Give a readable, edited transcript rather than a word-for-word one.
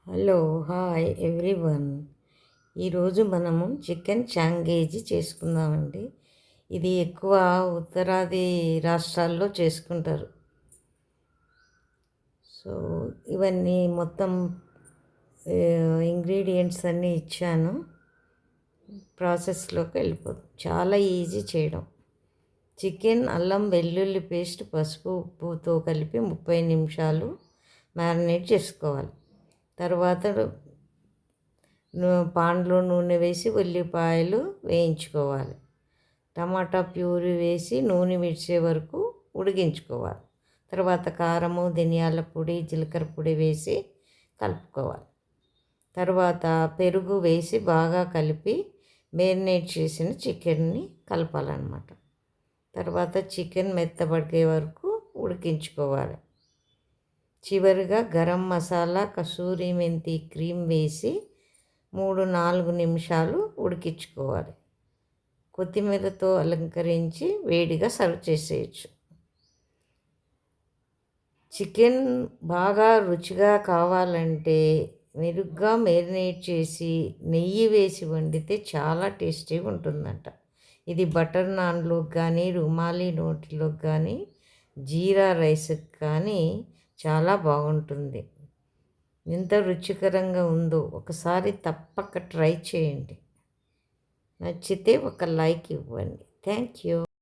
Hello hi everyone. ఈరోజు మనము chicken చాంగేజీ చేసుకుందామండి. ఇది ఎక్కువ ఉత్తరాది రాష్ట్రాల్లో చేసుకుంటారు. సో ఇవన్నీ మొత్తం ఇంగ్రీడియంట్స్ అన్నీ ఇచ్చాను. ప్రాసెస్లోకి వెళ్ళిపోతుంది. చాలా ఈజీ చేయడం. చికెన్, అల్లం వెల్లుల్లి పేస్ట్, పసుపు, ఉప్పుతో కలిపి 30 నిమిషాలు మ్యారినేట్ చేసుకోవాలి. తర్వాత పాన్లో నూనె వేసి ఉల్లిపాయలు వేయించుకోవాలి. టమాటా ప్యూరీ వేసి నూనె విడిచే వరకు ఉడికించుకోవాలి. తర్వాత కారము, ధనియాల పొడి, జీలకర్ర పొడి వేసి కలుపుకోవాలి. తర్వాత పెరుగు వేసి బాగా కలిపి మేరినేట్ చేసిన చికెన్ని కలపాలన్నమాట. తర్వాత చికెన్ మెత్తబడికే వరకు ఉడికించుకోవాలి. చివరిగా గరం మసాలా, కసూరి మెంతి క్రీమ్ వేసి 3-4 నిమిషాలు ఉడికించుకోవాలి. కొత్తిమీరతో అలంకరించి వేడిగా సర్వ్ చేసేయచ్చు. చికెన్ బాగా రుచిగా కావాలంటే మెరుగ్గా మేరినేట్ చేసి నెయ్యి వేసి వండితే చాలా టేస్టీగా ఉంటుందంట. ఇది బటర్ నాన్లోకి కానీ, రుమాలి రోటీలోకి కానీ, జీరా రైస్కి కానీ చాలా బాగుంటుంది. ఎంత రుచికరంగా ఉందో ఒకసారి తప్పక ట్రై చేయండి. నచ్చితే ఒక లైక్ ఇవ్వండి. Thank you.